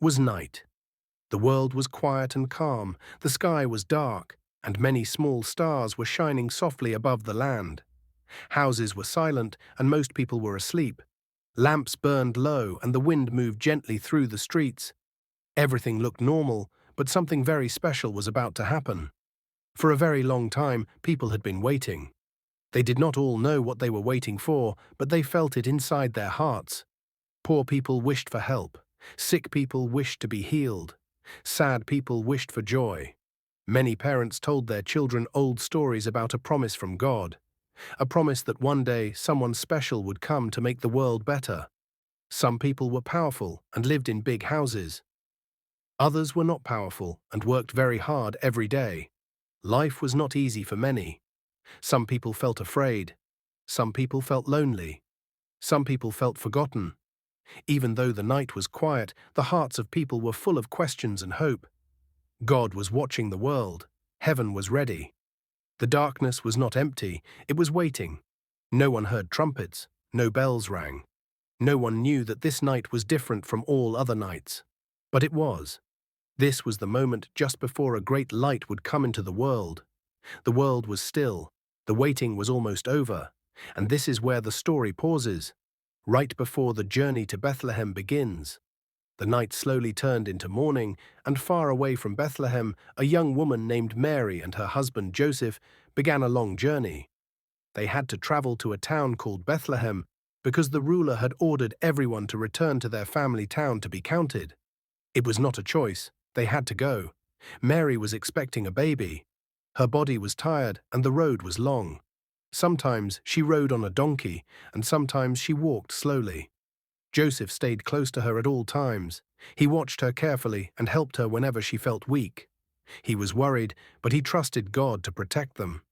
was night. The world was quiet and calm, the sky was dark, and many small stars were shining softly above the land. Houses were silent, and most people were asleep. Lamps burned low, and the wind moved gently through the streets. Everything looked normal, but something very special was about to happen. For a very long time, people had been waiting. They did not all know what they were waiting for, but they felt it inside their hearts. Poor people wished for help. Sick people wished to be healed. Sad people wished for joy. Many parents told their children old stories about a promise from God, a promise that one day someone special would come to make the world better. Some people were powerful and lived in big houses. Others were not powerful and worked very hard every day. Life was not easy for many. Some people felt afraid. Some people felt lonely. Some people felt forgotten. Even though the night was quiet, the hearts of people were full of questions and hope. God was watching the world. Heaven was ready. The darkness was not empty, it was waiting. No one heard trumpets, no bells rang. No one knew that this night was different from all other nights. But it was. This was the moment just before a great light would come into the world. The world was still, the waiting was almost over, and this is where the story pauses, right before the journey to Bethlehem begins. The night slowly turned into morning, and far away from Bethlehem, a young woman named Mary and her husband Joseph began a long journey. They had to travel to a town called Bethlehem because the ruler had ordered everyone to return to their family town to be counted. It was not a choice, they had to go. Mary was expecting a baby. Her body was tired and the road was long. Sometimes she rode on a donkey, and sometimes she walked slowly. Joseph stayed close to her at all times. He watched her carefully and helped her whenever she felt weak. He was worried, but he trusted God to protect them.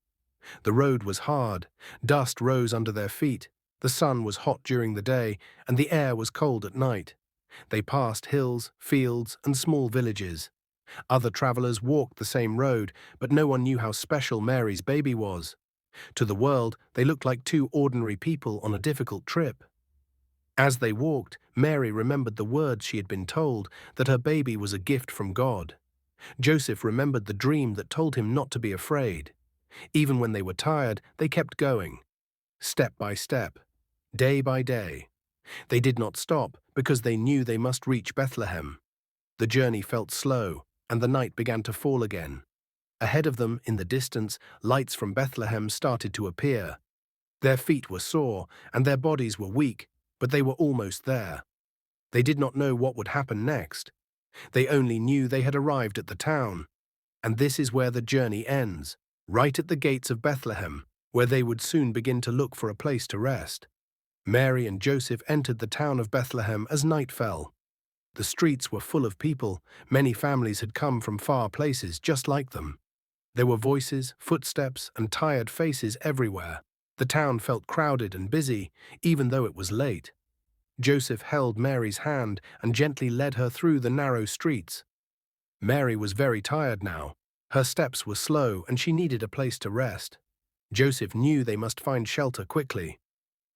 The road was hard. Dust rose under their feet. The sun was hot during the day, and the air was cold at night. They passed hills, fields, and small villages. Other travelers walked the same road, but no one knew how special Mary's baby was. To the world, they looked like two ordinary people on a difficult trip. As they walked, Mary remembered the words she had been told, that her baby was a gift from God. Joseph remembered the dream that told him not to be afraid. Even when they were tired, they kept going. Step by step, day by day. They did not stop because they knew they must reach Bethlehem. The journey felt slow, and the night began to fall again. Ahead of them, in the distance, lights from Bethlehem started to appear. Their feet were sore, and their bodies were weak, but they were almost there. They did not know what would happen next. They only knew they had arrived at the town. And this is where the journey ends, right at the gates of Bethlehem, where they would soon begin to look for a place to rest. Mary and Joseph entered the town of Bethlehem as night fell. The streets were full of people. Many families had come from far places just like them. There were voices, footsteps, and tired faces everywhere. The town felt crowded and busy, even though it was late. Joseph held Mary's hand and gently led her through the narrow streets. Mary was very tired now. Her steps were slow and she needed a place to rest. Joseph knew they must find shelter quickly.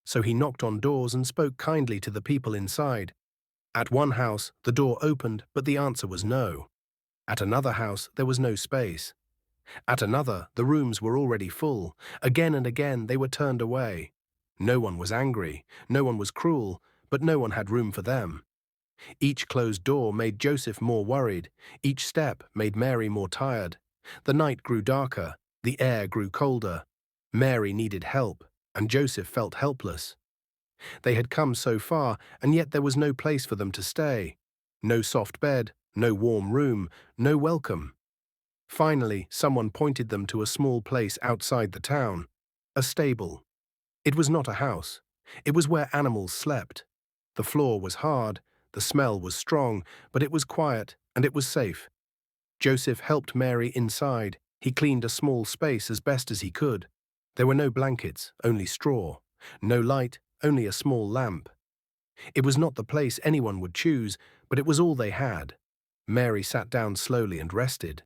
So he knocked on doors and spoke kindly to the people inside. At one house, the door opened, but the answer was no. At another house, there was no space. At another, the rooms were already full. Again and again, they were turned away. No one was angry, no one was cruel, but no one had room for them. Each closed door made Joseph more worried. Each step made Mary more tired. The night grew darker, the air grew colder. Mary needed help, and Joseph felt helpless. They had come so far, and yet there was no place for them to stay. No soft bed, no warm room, no welcome. Finally, someone pointed them to a small place outside the town, a stable. It was not a house. It was where animals slept. The floor was hard, the smell was strong, but it was quiet and it was safe. Joseph helped Mary inside. He cleaned a small space as best as he could. There were no blankets, only straw. No light, only a small lamp. It was not the place anyone would choose, but it was all they had. Mary sat down slowly and rested.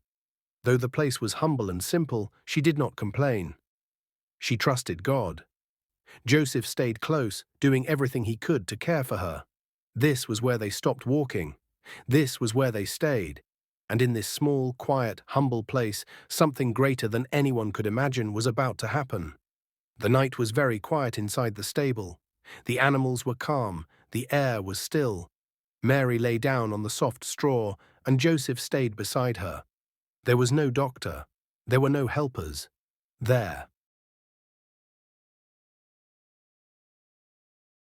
Though the place was humble and simple, she did not complain. She trusted God. Joseph stayed close, doing everything he could to care for her. This was where they stopped walking. This was where they stayed, and in this small, quiet, humble place, something greater than anyone could imagine was about to happen. The night was very quiet inside the stable. The animals were calm, the air was still. Mary lay down on the soft straw, and Joseph stayed beside her. There was no doctor. There were no helpers. There,